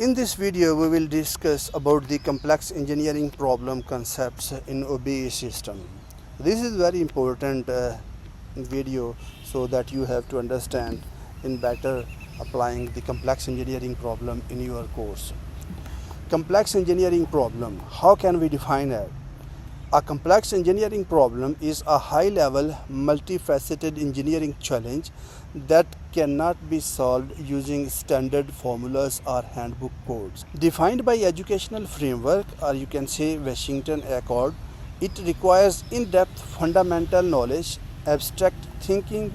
In this video, we will discuss about the complex engineering problem concepts in OBE system. This is very important video so that you have to understand in better applying the complex engineering problem in your course. Complex engineering problem, how can we define it? A complex engineering problem is a high-level, multifaceted engineering challenge that cannot be solved using standard formulas or handbook codes. Defined by educational framework, or you can say Washington Accord, it requires in-depth fundamental knowledge, abstract thinking,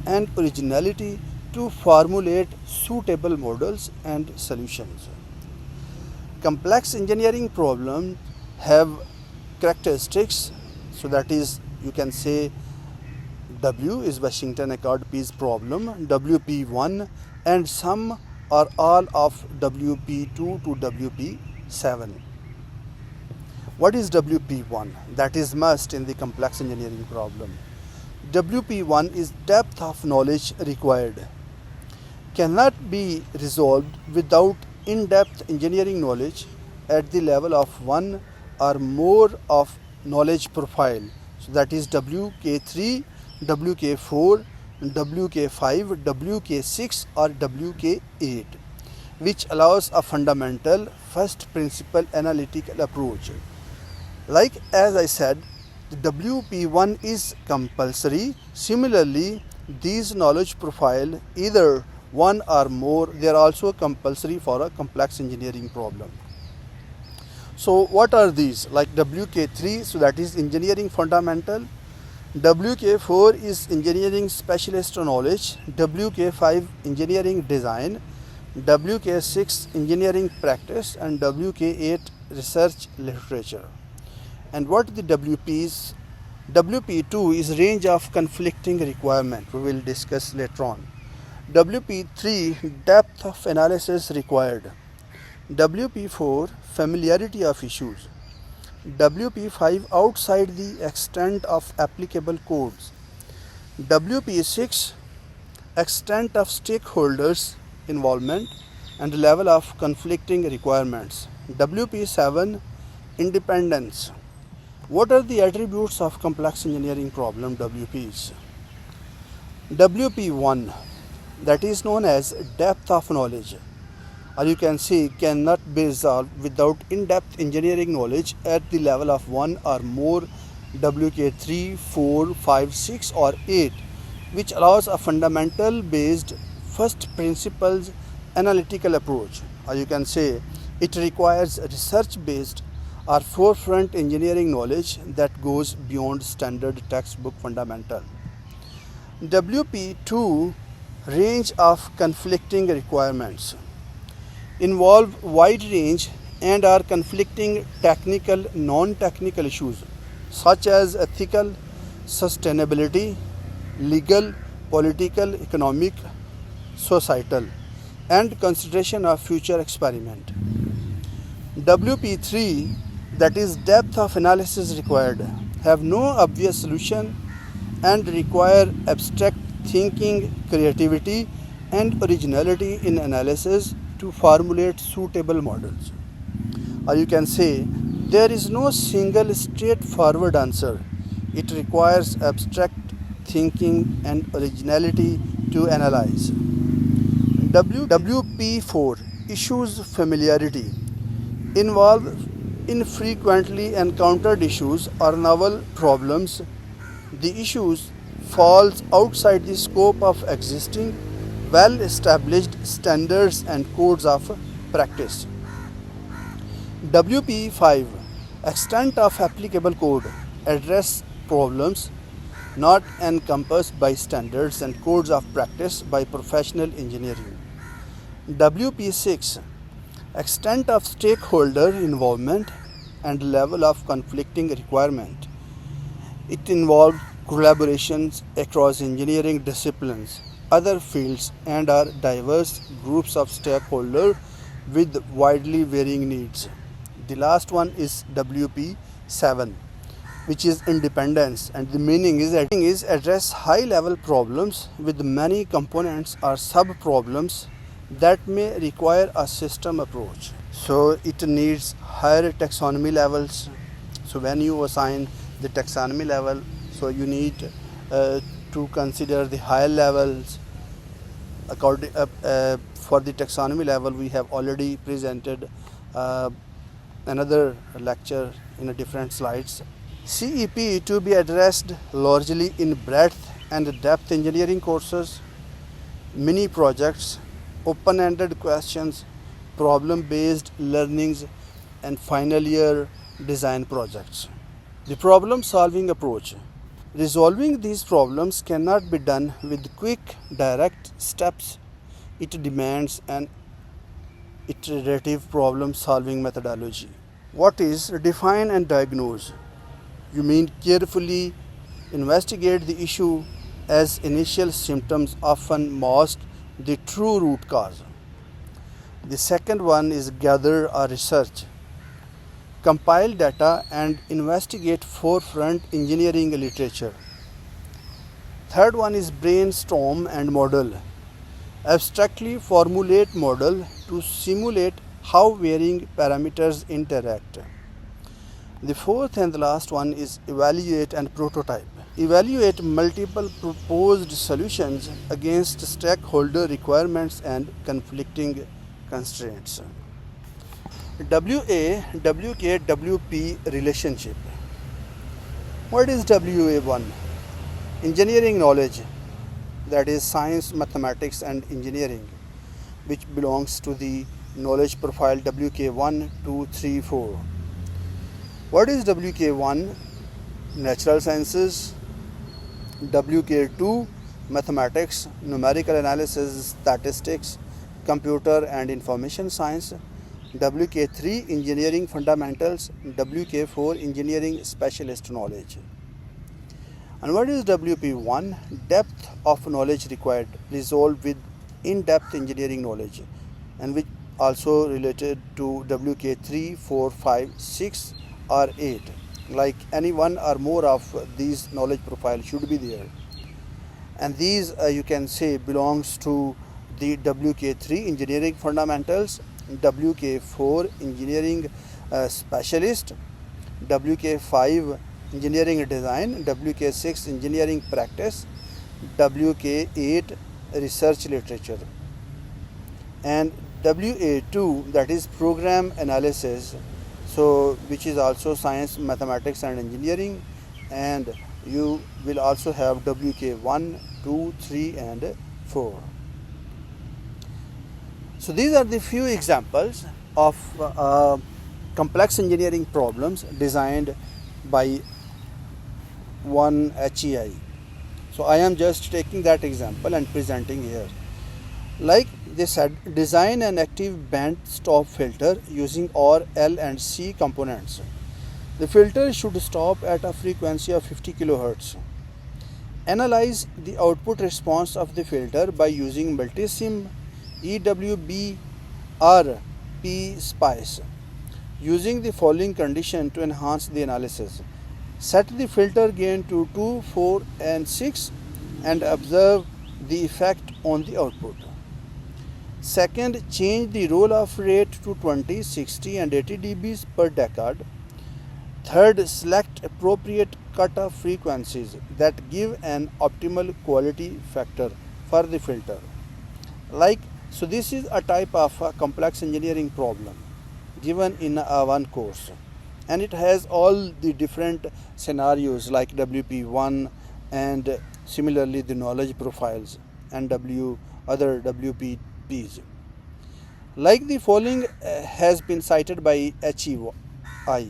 and originality to formulate suitable models and solutions. Complex engineering problems have characteristics, so that is, you can say W is Washington Accord Peace problem, WP1, and some or all of WP2 to WP7. What is WP1? That is must in the complex engineering problem. WP1 is depth of knowledge required. Cannot be resolved without in-depth engineering knowledge at the level of one or more of knowledge profile. So that is WK3, WK4, WK5, WK6 or WK8, which allows a fundamental first principle analytical approach. Like as I said, the WP1 is compulsory. Similarly, these knowledge profile, either one or more, they are also compulsory for a complex engineering problem. So what are these? Like WK3, so that is engineering fundamental. WK4 is engineering specialist knowledge. WK5 engineering design. WK6 engineering practice, and WK8 research literature. And what the WPs? WP2 is range of conflicting requirement. We will discuss later on. WP3 depth of analysis required. WP4 familiarity of issues. WP5 outside the extent of applicable codes. WP6 extent of stakeholders involvement and level of conflicting requirements. WP7 independence. What are the attributes of complex engineering problem WPs? WP1, that is known as depth of knowledge, or you can say cannot be resolved without in-depth engineering knowledge at the level of one or more WK3, 4, 5, 6 or 8, which allows a fundamental based first principles analytical approach, or you can say it requires research based or forefront engineering knowledge that goes beyond standard textbook fundamental. WP2 range of conflicting requirements involve wide range and are conflicting technical, non-technical issues such as ethical, sustainability, legal, political, economic, societal, and consideration of future experiment. WP3, that is depth of analysis required, have no obvious solution and require abstract thinking, creativity, and originality in analysis to formulate suitable models. Or you can say there is no single straightforward answer. It requires abstract thinking and originality to analyze. WP4 issues familiarity involve infrequently encountered issues or novel problems. The issues falls outside the scope of existing well-established standards and codes of practice. WP5 extent of applicable code address problems not encompassed by standards and codes of practice by professional engineering. WP6 extent of stakeholder involvement and level of conflicting requirement. It involves collaborations across engineering disciplines, other fields, and are diverse groups of stakeholders with widely varying needs. The last one is WP7, which is independence, and the meaning is address high level problems with many components or sub problems that may require a system approach. So it needs higher taxonomy levels. So when you assign the taxonomy level, so you need to consider the higher levels. According for the taxonomy level, we have already presented another lecture in a different slides. CEP to be addressed largely in breadth and depth engineering courses, mini projects, open-ended questions, problem-based learnings, and final year design projects. The problem-solving approach. Resolving these problems cannot be done with quick, direct steps. It demands an iterative problem-solving methodology. What is define and diagnose? You mean carefully investigate the issue, as initial symptoms often mask the true root cause. The second one is gather or research. Compile data and investigate forefront engineering literature. Third one is brainstorm and model. Abstractly formulate model to simulate how varying parameters interact. The fourth and the last one is evaluate and prototype. Evaluate multiple proposed solutions against stakeholder requirements and conflicting constraints. WA, WK, WP relationship. What is WA1? Engineering knowledge, that is science, mathematics and engineering, which belongs to the knowledge profile WK1, 2, 3, 4. What is WK1? Natural sciences. WK2, mathematics, numerical analysis, statistics, computer and information science. WK3, engineering fundamentals. WK4, engineering specialist knowledge. And what is WP1? Depth of knowledge required, resolved with in-depth engineering knowledge, and which also related to WK3, 4, 5, 6 or 8. Like any one or more of these knowledge profiles should be there. And these you can say belongs to the WK3 engineering fundamentals, WK4 engineering specialist, WK5 engineering design, WK6 engineering practice, WK8 research literature, and WA2, that is program analysis, so which is also science, mathematics and engineering. And you will also have WK1, 2, 3 and 4. So these are the few examples of complex engineering problems designed by one HEI. So I am just taking that example and presenting here. Like they said, design an active band stop filter using OR, L and C components. The filter should stop at a frequency of 50 kHz. Analyze the output response of the filter by using multisim, EWB or PSpice, using the following condition to enhance the analysis. Set the filter gain to 2, 4 and 6 and observe the effect on the output. Second, change the roll-off rate to 20, 60 and 80 dB per decade. Third, select appropriate cutoff frequencies that give an optimal quality factor for the filter. So this is a type of a complex engineering problem given in one course, and it has all the different scenarios like WP1 and similarly the knowledge profiles and other WPPs. Like the following has been cited by HEI.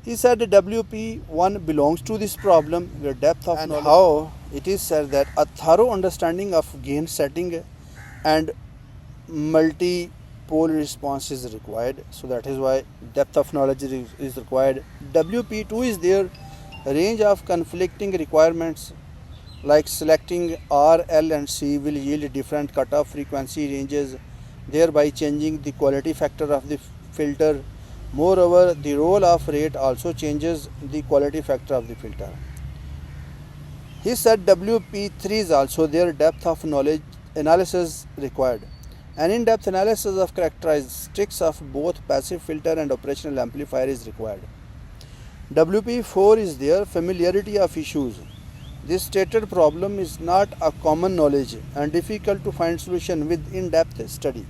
He said WP1 belongs to this problem where depth of knowledge, how it is said that a thorough understanding of gain setting and multi-pole response is required. So that is why depth of knowledge is required. WP2 is there, range of conflicting requirements, like selecting R, L and C will yield different cutoff frequency ranges, thereby changing the quality factor of the filter. Moreover, the roll-off rate also changes the quality factor of the filter. He said WP3 is also there, depth of knowledge analysis required, An in-depth analysis of characteristics of both passive filter and operational amplifier is required. WP4 is there, familiarity of issues. This stated problem is not a common knowledge and difficult to find solution with in-depth study.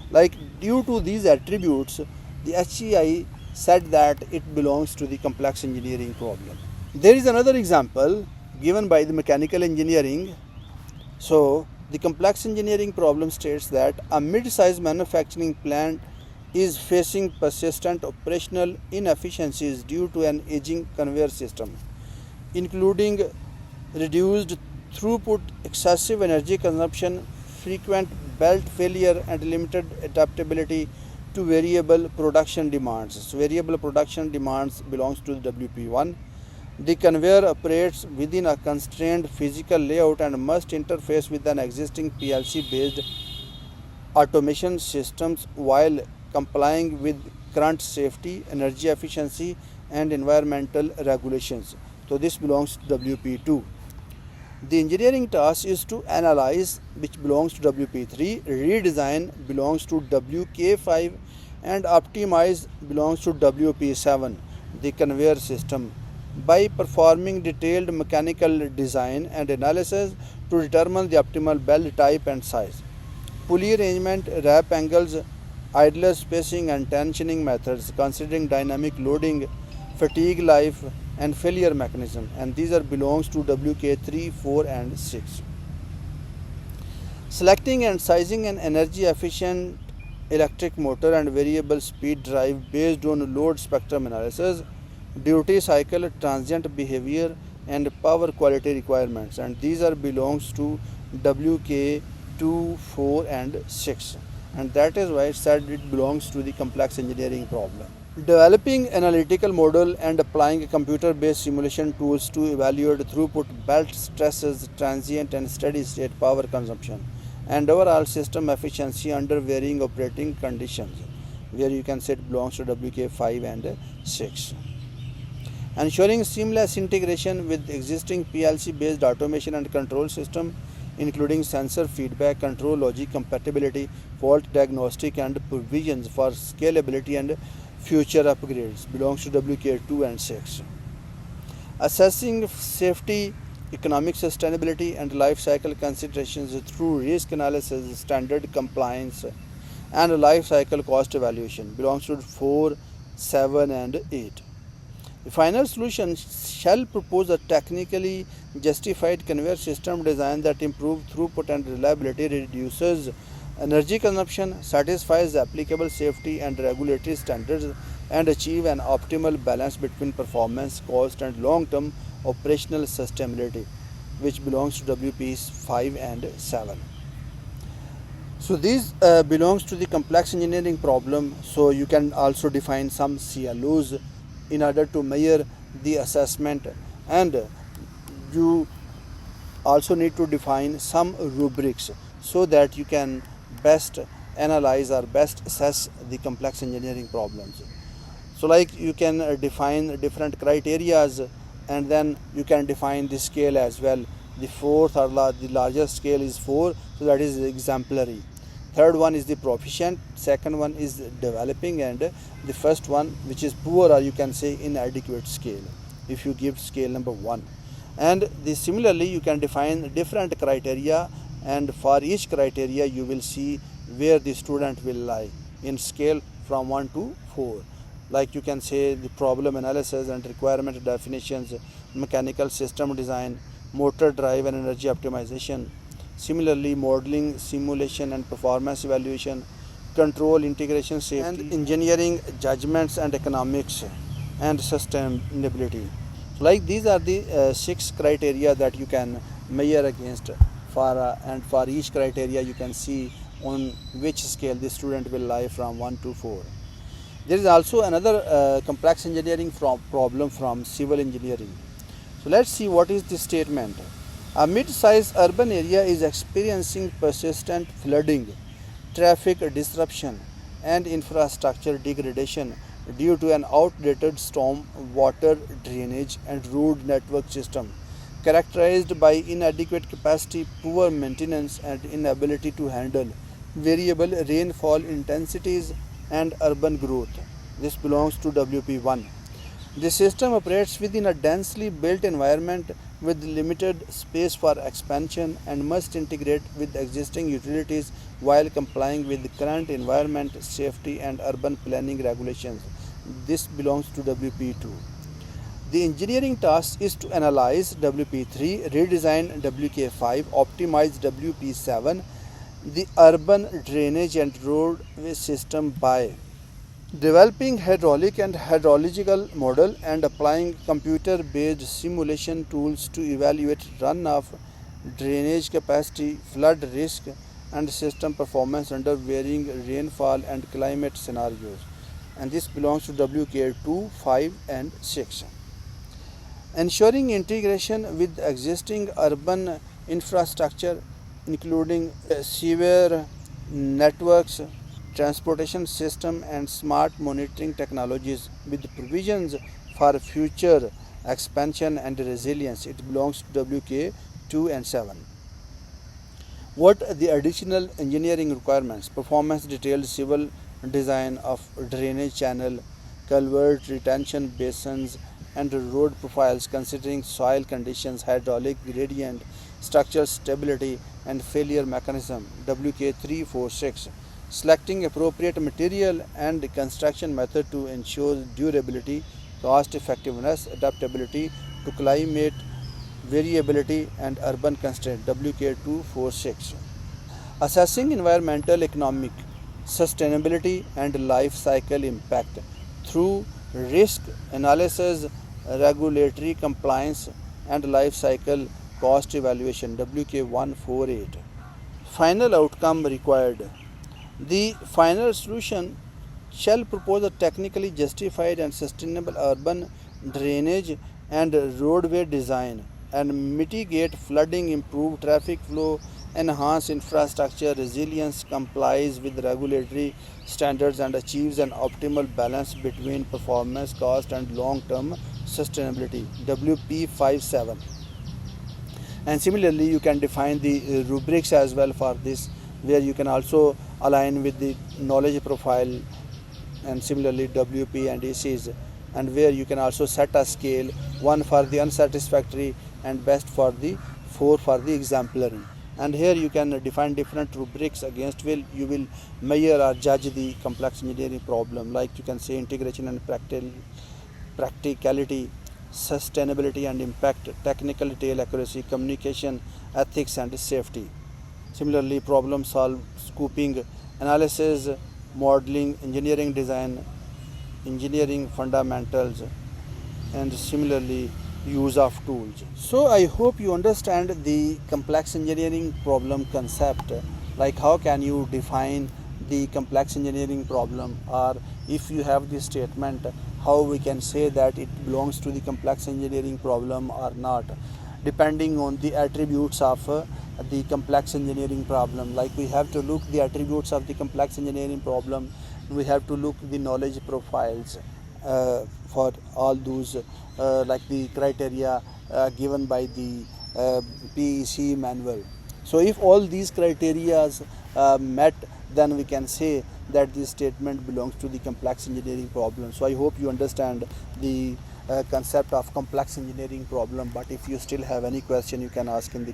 Like due to these attributes, the HEI said that it belongs to the complex engineering problem. There is another example given by the mechanical engineering. So the complex engineering problem states that a mid-sized manufacturing plant is facing persistent operational inefficiencies due to an aging conveyor system, including reduced throughput, excessive energy consumption, frequent belt failure, and limited adaptability to variable production demands. So variable production demands belongs to WP1. The conveyor operates within a constrained physical layout and must interface with an existing PLC based automation systems while complying with current safety, energy efficiency, and environmental regulations. So this belongs to WP2. The engineering task is to analyze, which belongs to WP3, redesign belongs to WK5, and optimize belongs to WP7, the conveyor system, by performing detailed mechanical design and analysis to determine the optimal belt type and size, pulley arrangement, wrap angles, idler spacing, and tensioning methods, considering dynamic loading, fatigue life, and failure mechanism, and these are belongs to WK3, 4, and 6. Selecting and sizing an energy efficient electric motor and variable speed drive based on load spectrum analysis, duty cycle, transient behavior, and power quality requirements, and these are belongs to WK2, 4, and 6, and that is why it said it belongs to the complex engineering problem. Developing analytical model and applying computer-based simulation tools to evaluate throughput, belt stresses, transient and steady-state power consumption, and overall system efficiency under varying operating conditions, where you can say it belongs to WK5 and 6. Ensuring seamless integration with existing PLC-based automation and control system, including sensor feedback, control logic compatibility, fault diagnostic, and provisions for scalability and future upgrades, belongs to WK2 and 6. Assessing safety, economic sustainability, and life cycle considerations through risk analysis, standard compliance, and life cycle cost evaluation, belongs to 4, 7, and 8. The final solution shall propose a technically justified conveyor system design that improves throughput and reliability, reduces energy consumption, satisfies applicable safety and regulatory standards, and achieve an optimal balance between performance, cost, and long-term operational sustainability, which belongs to WPs 5 and 7. So these belongs to the complex engineering problem. So you can also define some CLOs in order to measure the assessment, and you also need to define some rubrics so that you can best analyze or best assess the complex engineering problems. So like you can define different criterias, and then you can define the scale as well. The fourth or the largest scale is 4, so that is exemplary. Third one is the proficient, second one is developing, and the first one, which is poor, or you can say inadequate scale, if you give scale number 1. And similarly you can define different criteria, and for each criteria you will see where the student will lie in scale from 1 to 4. Like you can say the problem analysis and requirement definitions, mechanical system design, motor drive and energy optimization. Similarly, modeling, simulation and performance evaluation, control, integration, safety, and engineering judgments, and economics and sustainability. So like these are the 6 criteria that you can measure against and for each criteria you can see on which scale the student will lie from 1 to 4. There is also another complex engineering problem from civil engineering. So let's see what is the statement. A mid-sized urban area is experiencing persistent flooding, traffic disruption, and infrastructure degradation due to an outdated storm water drainage and road network system, characterized by inadequate capacity, poor maintenance, and inability to handle variable rainfall intensities and urban growth. This belongs to WP1. The system operates within a densely built environment with limited space for expansion and must integrate with existing utilities while complying with current environment, safety, and urban planning regulations. This belongs to WP2. The engineering task is to analyze WP3, redesign WK5, optimize WP7, the urban drainage and roadway system by developing hydraulic and hydrological model and applying computer-based simulation tools to evaluate runoff, drainage capacity, flood risk, and system performance under varying rainfall and climate scenarios. And this belongs to WK2, 5, and 6. Ensuring integration with existing urban infrastructure, including sewer networks, transportation system, and smart monitoring technologies with provisions for future expansion and resilience. It belongs to WK2 and 7. What are the additional engineering requirements? Performance detailed civil design of drainage channel, culvert, retention basins, and road profiles considering soil conditions, hydraulic gradient, structural stability, and failure mechanism. WK346. Selecting appropriate material and construction method to ensure durability, cost effectiveness, adaptability to climate variability, and urban constraint. WK246. Assessing environmental, economic, sustainability, and life cycle impact through risk analysis, regulatory compliance, and life cycle cost evaluation. WK148. Final outcome required. The final solution shall propose a technically justified and sustainable urban drainage and roadway design and mitigate flooding, improve traffic flow, enhance infrastructure resilience, complies with regulatory standards, and achieves an optimal balance between performance, cost, and long-term sustainability. WP57. And similarly, you can define the rubrics as well for this, where you can also align with the knowledge profile, and similarly WP and ECs, and where you can also set a scale, 1 for the unsatisfactory and best for the 4 for the exemplary. And here you can define different rubrics against which you will measure or judge the complex engineering problem, like you can say integration and practicality, sustainability and impact, technical detail accuracy, communication, ethics, and safety. Similarly, problem solve, scooping, analysis, modeling, engineering design, engineering fundamentals, and similarly use of tools. So I hope you understand the complex engineering problem concept, like how can you define the complex engineering problem, or if you have this statement, how we can say that it belongs to the complex engineering problem or not, depending on the attributes of the complex engineering problem. Like we have to look the attributes of the complex engineering problem, we have to look the knowledge profiles for all those like the criteria given by the PEC manual. So if all these criteria met, then we can say that this statement belongs to the complex engineering problem. So I hope you understand the concept of complex engineering problem, but if you still have any question, you can ask in the